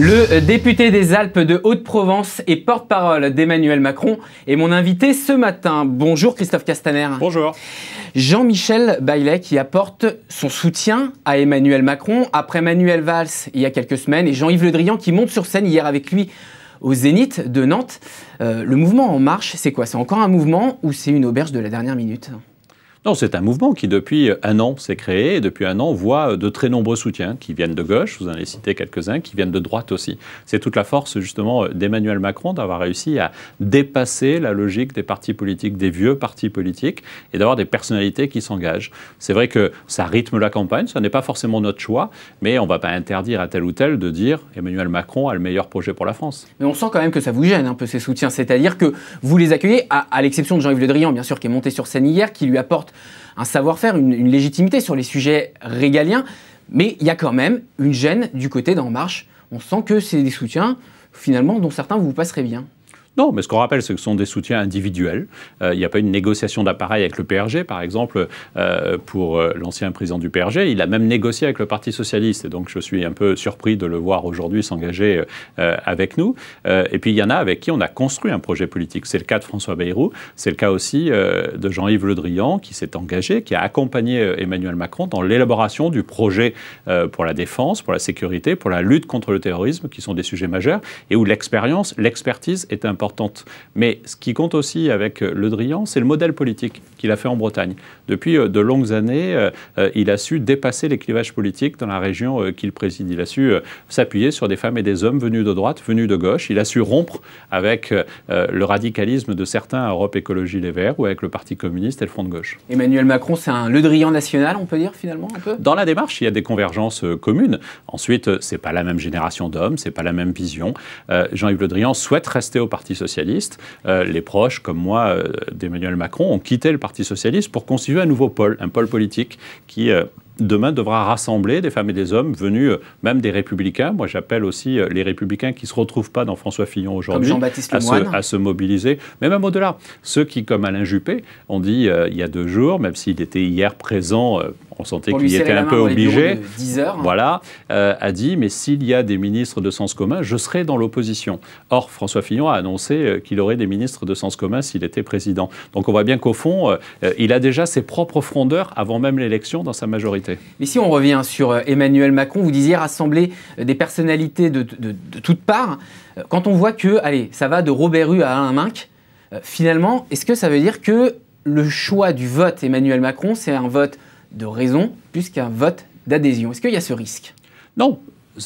Le député des Alpes de Haute-Provence et porte-parole d'Emmanuel Macron est mon invité ce matin. Bonjour Christophe Castaner. Bonjour. Jean-Michel Baillet qui apporte son soutien à Emmanuel Macron après Manuel Valls il y a quelques semaines et Jean-Yves Le Drian qui monte sur scène hier avec lui au Zénith de Nantes. Le mouvement En Marche, c'est quoi? C'est encore un mouvement ou c'est une auberge de la dernière minute? Non, c'est un mouvement qui, depuis un an, s'est créé et depuis un an, voit de très nombreux soutiens qui viennent de gauche, vous en avez cité quelques-uns, qui viennent de droite aussi. C'est toute la force, justement, d'Emmanuel Macron d'avoir réussi à dépasser la logique des partis politiques, des vieux partis politiques, et d'avoir des personnalités qui s'engagent. C'est vrai que ça rythme la campagne, ça n'est pas forcément notre choix, mais on ne va pas interdire à tel ou tel de dire Emmanuel Macron a le meilleur projet pour la France. Mais on sent quand même que ça vous gêne un peu ces soutiens, c'est-à-dire que vous les accueillez, à l'exception de Jean-Yves Le Drian, bien sûr, qui est monté sur scène hier, qui lui apporte un savoir-faire, une légitimité sur les sujets régaliens, mais il y a quand même une gêne du côté d'En Marche. On sent que c'est des soutiens, finalement, dont certains vous passeraient bien. Non, mais ce qu'on rappelle, c'est que ce sont des soutiens individuels. Il n'y a pas une négociation d'appareil avec le PRG, par exemple, pour l'ancien président du PRG. Il a même négocié avec le Parti socialiste. Et donc, je suis un peu surpris de le voir aujourd'hui s'engager avec nous. Et puis, il y en a avec qui on a construit un projet politique. C'est le cas de François Bayrou. C'est le cas aussi de Jean-Yves Le Drian, qui s'est engagé, qui a accompagné Emmanuel Macron dans l'élaboration du projet pour la défense, pour la sécurité, pour la lutte contre le terrorisme, qui sont des sujets majeurs, et où l'expérience, l'expertise est importante. Mais ce qui compte aussi avec Le Drian, c'est le modèle politique qu'il a fait en Bretagne. Depuis de longues années, il a su dépasser les clivages politiques dans la région qu'il préside. Il a su s'appuyer sur des femmes et des hommes venus de droite, venus de gauche. Il a su rompre avec le radicalisme de certains à Europe Écologie Les Verts ou avec le Parti communiste et le Front de gauche. Emmanuel Macron, c'est un Le Drian national, on peut dire finalement un peu? Dans la démarche, il y a des convergences communes. Ensuite, c'est pas la même génération d'hommes, c'est pas la même vision. Jean-Yves Le Drian souhaite rester au Parti socialiste. Les proches, comme moi, d'Emmanuel Macron, ont quitté le Parti socialiste pour constituer un nouveau pôle, un pôle politique qui demain devra rassembler des femmes et des hommes venus même des Républicains. Moi, j'appelle aussi les Républicains qui ne se retrouvent pas dans François Fillon aujourd'hui à se mobiliser. Mais même au-delà, ceux qui, comme Alain Juppé, ont dit il y a 2 jours, même s'il était hier présent, on sentait qu'il y était un peu obligé, voilà, a dit mais s'il y a des ministres de sens commun, je serai dans l'opposition. Or, François Fillon a annoncé qu'il aurait des ministres de sens commun s'il était président. Donc on voit bien qu'au fond, il a déjà ses propres frondeurs avant même l'élection dans sa majorité. Mais si on revient sur Emmanuel Macron, vous disiez rassembler des personnalités de toutes parts. Quand on voit que, allez, ça va de Robert Hue à Alain Minc, finalement, est-ce que ça veut dire que le choix du vote Emmanuel Macron, c'est un vote de raison plus qu'un vote d'adhésion? Est-ce qu'il y a ce risque? Non.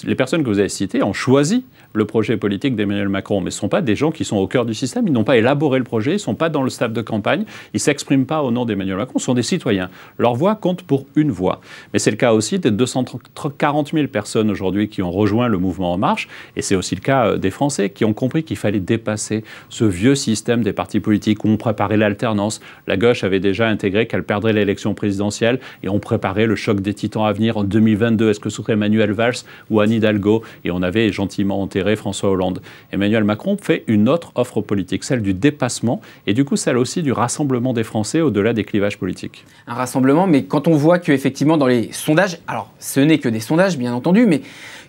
Les personnes que vous avez citées ont choisi le projet politique d'Emmanuel Macron, mais ce ne sont pas des gens qui sont au cœur du système, ils n'ont pas élaboré le projet, ils ne sont pas dans le staff de campagne, ils ne s'expriment pas au nom d'Emmanuel Macron, ce sont des citoyens. Leur voix compte pour une voix. Mais c'est le cas aussi des 240 000 personnes aujourd'hui qui ont rejoint le mouvement En Marche, et c'est aussi le cas des Français qui ont compris qu'il fallait dépasser ce vieux système des partis politiques où on préparait l'alternance. La gauche avait déjà intégré qu'elle perdrait l'élection présidentielle, et on préparait le choc des titans à venir en 2022. Est-ce que ce serait Manuel Valls ou Anne Hidalgo? Et on avait gentiment enterré François Hollande. Emmanuel Macron fait une autre offre politique, celle du dépassement et du coup celle aussi du rassemblement des Français au-delà des clivages politiques. Un rassemblement, mais quand on voit qu'effectivement dans les sondages, alors ce n'est que des sondages bien entendu, mais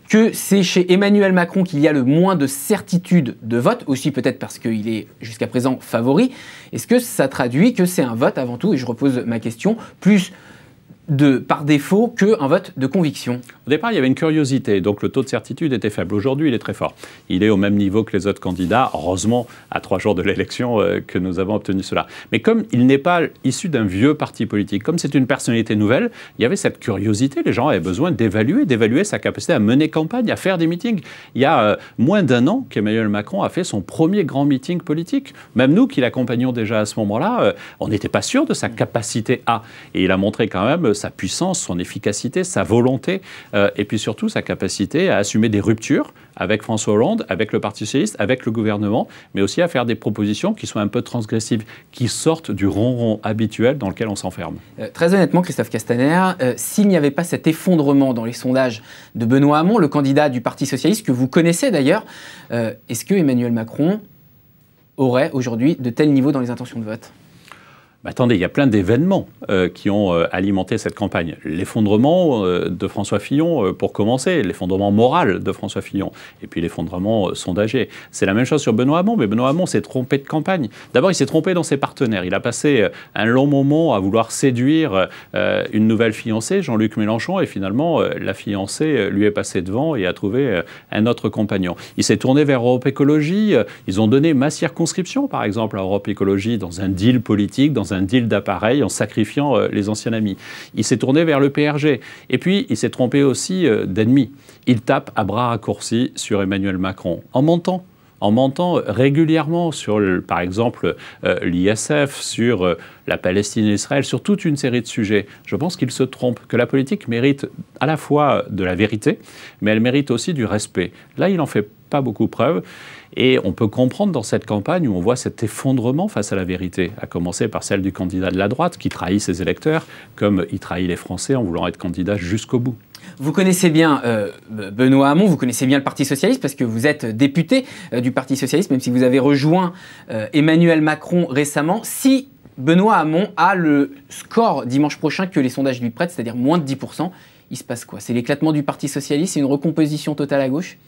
que c'est chez Emmanuel Macron qu'il y a le moins de certitude de vote, aussi peut-être parce qu'il est jusqu'à présent favori, est-ce que ça traduit que c'est un vote avant tout, et je repose ma question, plus par défaut qu'un vote de conviction? Au départ, il y avait une curiosité, donc le taux de certitude était faible. Aujourd'hui, il est très fort. Il est au même niveau que les autres candidats, heureusement, à 3 jours de l'élection, que nous avons obtenu cela. Mais comme il n'est pas issu d'un vieux parti politique, comme c'est une personnalité nouvelle, il y avait cette curiosité. Les gens avaient besoin d'évaluer sa capacité à mener campagne, à faire des meetings. Il y a moins d'1 an qu'Emmanuel Macron a fait son premier grand meeting politique. Même nous, qui l'accompagnions déjà à ce moment-là, on n'était pas sûr de sa capacité à. Et il a montré quand même sa puissance, son efficacité, sa volonté, et puis surtout sa capacité à assumer des ruptures avec François Hollande, avec le Parti socialiste, avec le gouvernement, mais aussi à faire des propositions qui soient un peu transgressives, qui sortent du ronron habituel dans lequel on s'enferme. Très honnêtement, Christophe Castaner, s'il n'y avait pas cet effondrement dans les sondages de Benoît Hamon, le candidat du Parti socialiste, que vous connaissez d'ailleurs, est-ce que Emmanuel Macron aurait aujourd'hui de tels niveaux dans les intentions de vote? Attendez, il y a plein d'événements qui ont alimenté cette campagne. L'effondrement de François Fillon, pour commencer, l'effondrement moral de François Fillon, et puis l'effondrement sondagier. C'est la même chose sur Benoît Hamon, mais Benoît Hamon s'est trompé de campagne. D'abord, il s'est trompé dans ses partenaires. Il a passé un long moment à vouloir séduire une nouvelle fiancée, Jean-Luc Mélenchon, et finalement, la fiancée lui est passée devant et a trouvé un autre compagnon. Il s'est tourné vers Europe Écologie. Ils ont donné ma circonscription, par exemple, à Europe Écologie, dans un deal politique, dans un deal d'appareil, en sacrifiant les anciens amis. Il s'est tourné vers le PRG. Et puis, il s'est trompé aussi d'ennemi. Il tape à bras raccourcis sur Emmanuel Macron, en mentant régulièrement sur, par exemple, l'ISF, sur la Palestine et Israël, sur toute une série de sujets. Je pense qu'il se trompe, que la politique mérite à la fois de la vérité, mais elle mérite aussi du respect. Là, il n'en fait pas beaucoup preuve. Et on peut comprendre dans cette campagne où on voit cet effondrement face à la vérité, à commencer par celle du candidat de la droite qui trahit ses électeurs, comme il trahit les Français en voulant être candidat jusqu'au bout. Vous connaissez bien Benoît Hamon, vous connaissez bien le Parti Socialiste parce que vous êtes député du Parti Socialiste, même si vous avez rejoint Emmanuel Macron récemment. Si Benoît Hamon a le score dimanche prochain que les sondages lui prêtent, c'est-à-dire moins de 10%, il se passe quoi? C'est l'éclatement du Parti Socialiste? C'est une recomposition totale à gauche?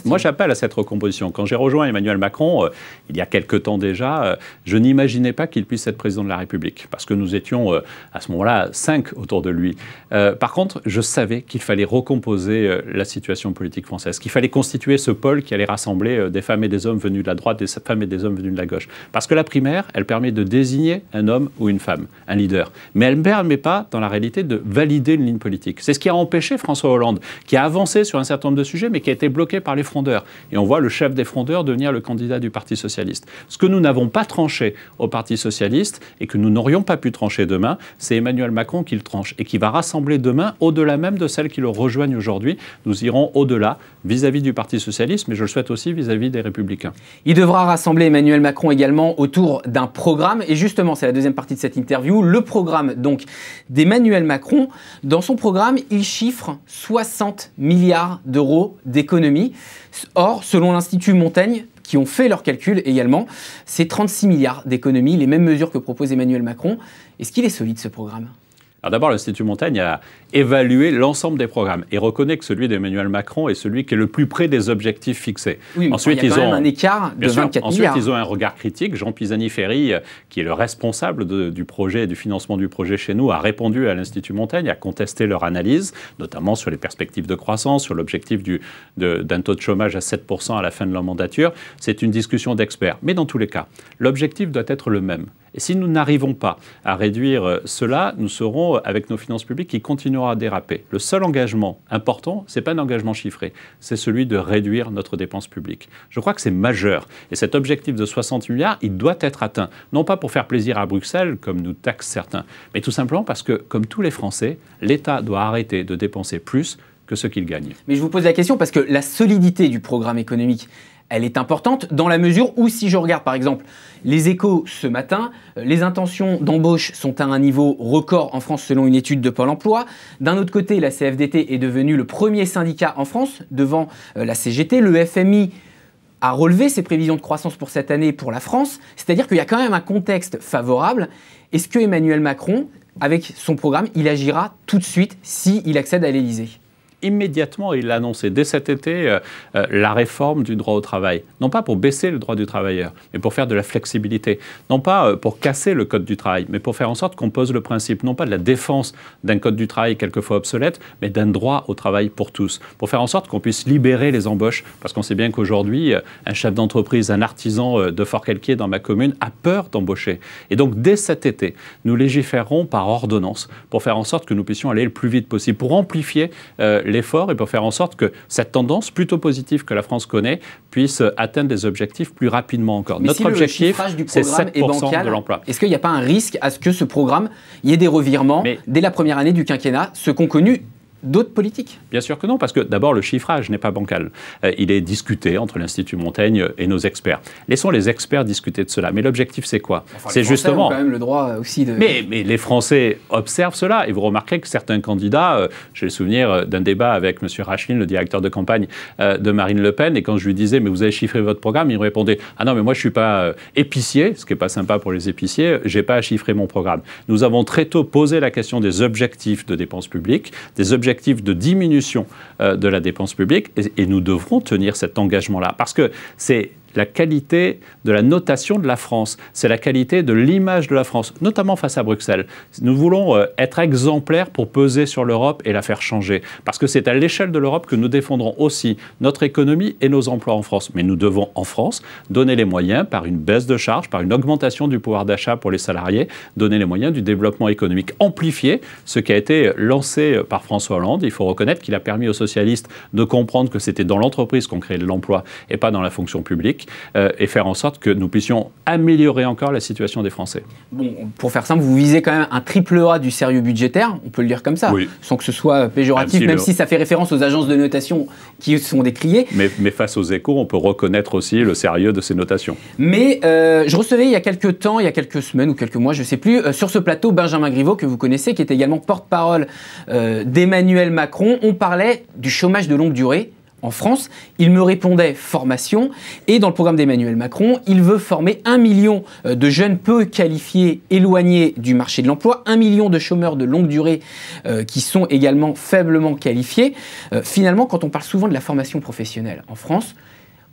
Moi, j'appelle à cette recomposition. Quand j'ai rejoint Emmanuel Macron, il y a quelque temps déjà, je n'imaginais pas qu'il puisse être président de la République, parce que nous étions à ce moment-là 5 autour de lui. Par contre, je savais qu'il fallait recomposer la situation politique française, qu'il fallait constituer ce pôle qui allait rassembler des femmes et des hommes venus de la droite, des femmes et des hommes venus de la gauche. Parce que la primaire, elle permet de désigner un homme ou une femme, un leader. Mais elle ne permet pas, dans la réalité, de valider une ligne politique. C'est ce qui a empêché François Hollande, qui a avancé sur un certain nombre de sujets, mais qui a été bloqué par les frondeurs. Et on voit le chef des frondeurs devenir le candidat du Parti Socialiste. Ce que nous n'avons pas tranché au Parti Socialiste, et que nous n'aurions pas pu trancher demain, c'est Emmanuel Macron qui le tranche, et qui va rassembler demain, au-delà même de celles qui le rejoignent aujourd'hui. Nous irons au-delà, vis-à-vis du Parti Socialiste, mais je le souhaite aussi vis-à-vis des Républicains. Il devra rassembler Emmanuel Macron également autour d'un programme, et justement, c'est la deuxième partie de cette interview, le programme donc d'Emmanuel Macron. Dans son programme, il chiffre 60 milliards d'euros d'économies. Or, selon l'Institut Montaigne, qui ont fait leurs calculs également, c'est 36 milliards d'économies, les mêmes mesures que propose Emmanuel Macron. Est-ce qu'il est solide ce programme ? Alors d'abord, l'Institut Montaigne a évalué l'ensemble des programmes et reconnaît que celui d'Emmanuel Macron est celui qui est le plus près des objectifs fixés. Oui, mais ensuite, il y a quand même un écart de 24 milliards. Ensuite, ils ont un regard critique. Jean Pisani-Ferry, qui est le responsable du projet et du financement du projet chez nous, a répondu à l'Institut Montaigne, a contesté leur analyse, notamment sur les perspectives de croissance, sur l'objectif d'un taux de chômage à 7% à la fin de leur mandature. C'est une discussion d'experts. Mais dans tous les cas, l'objectif doit être le même. Et si nous n'arrivons pas à réduire cela, nous serons avec nos finances publiques qui continuera à déraper. Le seul engagement important, ce n'est pas un engagement chiffré, c'est celui de réduire notre dépense publique. Je crois que c'est majeur. Et cet objectif de 60 milliards, il doit être atteint. Non pas pour faire plaisir à Bruxelles, comme nous taxent certains, mais tout simplement parce que, comme tous les Français, l'État doit arrêter de dépenser plus que ce qu'il gagne. Mais je vous pose la question parce que la solidité du programme économique, elle est importante dans la mesure où, si je regarde par exemple les Échos ce matin, les intentions d'embauche sont à un niveau record en France selon une étude de Pôle emploi. D'un autre côté, la CFDT est devenue le premier syndicat en France devant la CGT. Le FMI a relevé ses prévisions de croissance pour cette année pour la France. C'est-à-dire qu'il y a quand même un contexte favorable. Est-ce que Emmanuel Macron, avec son programme, il agira tout de suite s'il accède à l'Élysée ? Immédiatement, il a annoncé dès cet été la réforme du droit au travail. Non pas pour baisser le droit du travailleur, mais pour faire de la flexibilité. Non pas pour casser le code du travail, mais pour faire en sorte qu'on pose le principe, non pas de la défense d'un code du travail quelquefois obsolète, mais d'un droit au travail pour tous. Pour faire en sorte qu'on puisse libérer les embauches. Parce qu'on sait bien qu'aujourd'hui, un chef d'entreprise, un artisan de Fort-Calquier dans ma commune a peur d'embaucher. Et donc, dès cet été, nous légiférerons par ordonnance pour faire en sorte que nous puissions aller le plus vite possible, pour amplifier l'effort et pour faire en sorte que cette tendance plutôt positive que la France connaît puisse atteindre des objectifs plus rapidement encore. Mais notre objectif, c'est 7% de l'emploi. Est-ce qu'il n'y a pas un risque à ce que ce programme, il y ait des revirements dès la première année du quinquennat, ce qu'ont connu d'autres politiques? Bien sûr que non, parce que d'abord, le chiffrage n'est pas bancal. Il est discuté entre l'Institut Montaigne et nos experts. Laissons les experts discuter de cela. Mais l'objectif, c'est quoi? C'est justement... ont quand même le droit aussi de... Mais les Français observent cela, et vous remarquerez que certains candidats, j'ai le souvenir d'un débat avec M. Rachlin, le directeur de campagne de Marine Le Pen, et quand je lui disais, mais vous avez chiffré votre programme, il me répondait, ah non, mais moi je ne suis pas épicier, ce qui n'est pas sympa pour les épiciers, je n'ai pas à chiffrer mon programme. Nous avons très tôt posé la question des objectifs de dépenses publiques, des objectifs de diminution de la dépense publique, et nous devrons tenir cet engagement-là, parce que c'est la qualité de la notation de la France, c'est la qualité de l'image de la France, notamment face à Bruxelles. Nous voulons être exemplaires pour peser sur l'Europe et la faire changer, parce que c'est à l'échelle de l'Europe que nous défendrons aussi notre économie et nos emplois en France. Mais nous devons, en France, donner les moyens, par une baisse de charges, par une augmentation du pouvoir d'achat pour les salariés, donner les moyens du développement économique, amplifier ce qui a été lancé par François Hollande. Il faut reconnaître qu'il a permis aux socialistes de comprendre que c'était dans l'entreprise qu'on créait de l'emploi et pas dans la fonction publique. Et faire en sorte que nous puissions améliorer encore la situation des Français. Bon, pour faire simple, vous visez quand même un triple A du sérieux budgétaire, on peut le dire comme ça, oui, sans que ce soit péjoratif, même si ça fait référence aux agences de notation qui sont décriées. Mais face aux Échos, on peut reconnaître aussi le sérieux de ces notations. Mais je recevais il y a quelques temps, il y a quelques semaines ou quelques mois, je ne sais plus, sur ce plateau, Benjamin Griveaux, que vous connaissez, qui est également porte-parole d'Emmanuel Macron. On parlait du chômage de longue durée en France. Il me répondait formation, et dans le programme d'Emmanuel Macron, il veut former 1 million de jeunes peu qualifiés éloignés du marché de l'emploi, 1 million de chômeurs de longue durée qui sont également faiblement qualifiés. Finalement, quand on parle souvent de la formation professionnelle en France,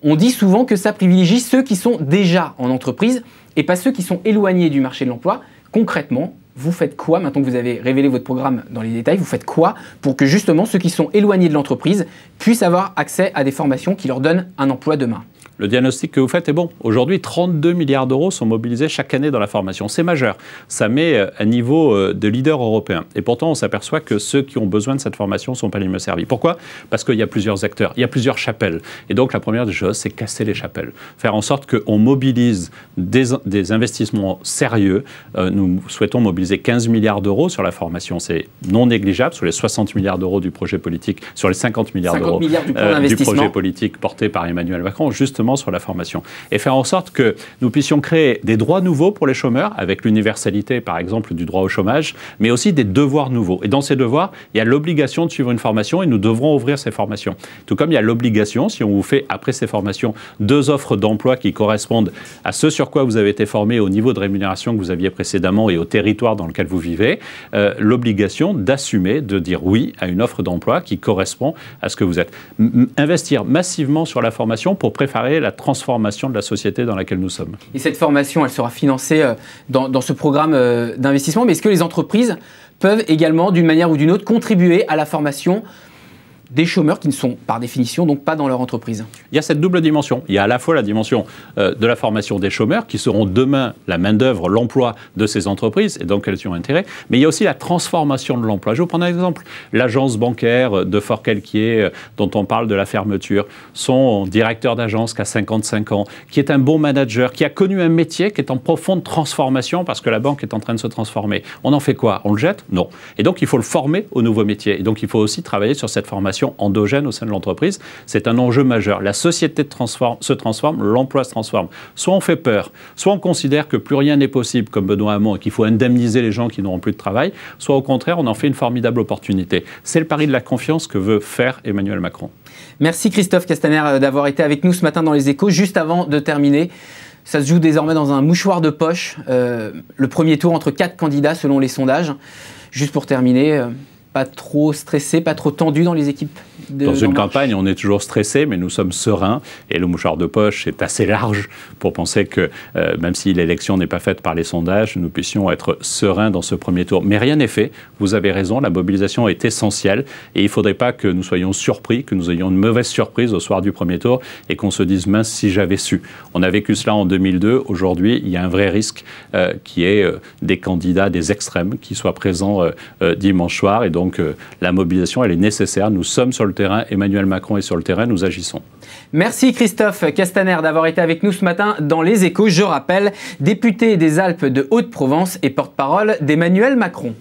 on dit souvent que ça privilégie ceux qui sont déjà en entreprise et pas ceux qui sont éloignés du marché de l'emploi. Concrètement, vous faites quoi, maintenant que vous avez révélé votre programme dans les détails, vous faites quoi pour que justement ceux qui sont éloignés de l'entreprise puissent avoir accès à des formations qui leur donnent un emploi demain? Le diagnostic que vous faites est bon. Aujourd'hui, 32 milliards d'euros sont mobilisés chaque année dans la formation. C'est majeur. Ça met un niveau de leader européen. Et pourtant, on s'aperçoit que ceux qui ont besoin de cette formation ne sont pas les mieux servis. Pourquoi? Parce qu'il y a plusieurs acteurs, il y a plusieurs chapelles. Et donc, la première des choses, c'est casser les chapelles. Faire en sorte qu'on mobilise des investissements sérieux. Nous souhaitons mobiliser 15 milliards d'euros sur la formation. C'est non négligeable sur les 60 milliards d'euros du projet politique, sur les 50 milliards d'euros du projet politique porté par Emmanuel Macron, justement sur la formation, et faire en sorte que nous puissions créer des droits nouveaux pour les chômeurs, avec l'universalité, par exemple, du droit au chômage, mais aussi des devoirs nouveaux. Et dans ces devoirs, il y a l'obligation de suivre une formation, et nous devrons ouvrir ces formations. Tout comme il y a l'obligation, si on vous fait, après ces formations, 2 offres d'emploi qui correspondent à ce sur quoi vous avez été formé, au niveau de rémunération que vous aviez précédemment et au territoire dans lequel vous vivez, l'obligation d'assumer, de dire oui à une offre d'emploi qui correspond à ce que vous êtes. Investir massivement sur la formation pour préparer la transformation de la société dans laquelle nous sommes. Et cette formation, elle sera financée dans ce programme d'investissement, mais est-ce que les entreprises peuvent également, d'une manière ou d'une autre, contribuer à la formation des chômeurs qui ne sont, par définition, donc pas dans leur entreprise? Il y a cette double dimension. Il y a à la fois la dimension de la formation des chômeurs, qui seront demain la main-d'œuvre, l'emploi de ces entreprises, et donc elles y ont intérêt, mais il y a aussi la transformation de l'emploi. Je vais vous prendre un exemple. L'agence bancaire de Fort-Calquier, dont on parle de la fermeture, son directeur d'agence qui a 55 ans, qui est un bon manager, qui a connu un métier qui est en profonde transformation parce que la banque est en train de se transformer. On en fait quoi? On le jette? Non. Et donc il faut le former au nouveau métier. Et donc il faut aussi travailler sur cette formation endogène au sein de l'entreprise. C'est un enjeu majeur. La société se transforme, l'emploi se transforme. Soit on fait peur, soit on considère que plus rien n'est possible, comme Benoît Hamon, et qu'il faut indemniser les gens qui n'auront plus de travail, soit au contraire, on en fait une formidable opportunité. C'est le pari de la confiance que veut faire Emmanuel Macron. Merci Christophe Castaner d'avoir été avec nous ce matin dans Les Échos. Juste avant de terminer, ça se joue désormais dans un mouchoir de poche. Le premier tour entre 4 candidats selon les sondages. Juste pour terminer... pas trop stressé, pas trop tendu dans les équipes Dans une campagne, on est toujours stressé, mais nous sommes sereins. Et le mouchoir de poche est assez large pour penser que, même si l'élection n'est pas faite par les sondages, nous puissions être sereins dans ce premier tour. Mais rien n'est fait. Vous avez raison, la mobilisation est essentielle. Et il ne faudrait pas que nous soyons surpris, que nous ayons une mauvaise surprise au soir du premier tour et qu'on se dise, mince, si j'avais su. On a vécu cela en 2002. Aujourd'hui, il y a un vrai risque qui est des candidats, des extrêmes, qui soient présents dimanche soir. Et donc, la mobilisation, elle est nécessaire. Nous sommes sur le terrain. Emmanuel Macron est sur le terrain. Nous agissons. Merci Christophe Castaner d'avoir été avec nous ce matin dans Les Échos. Je rappelle, député des Alpes de Haute-Provence et porte-parole d'Emmanuel Macron.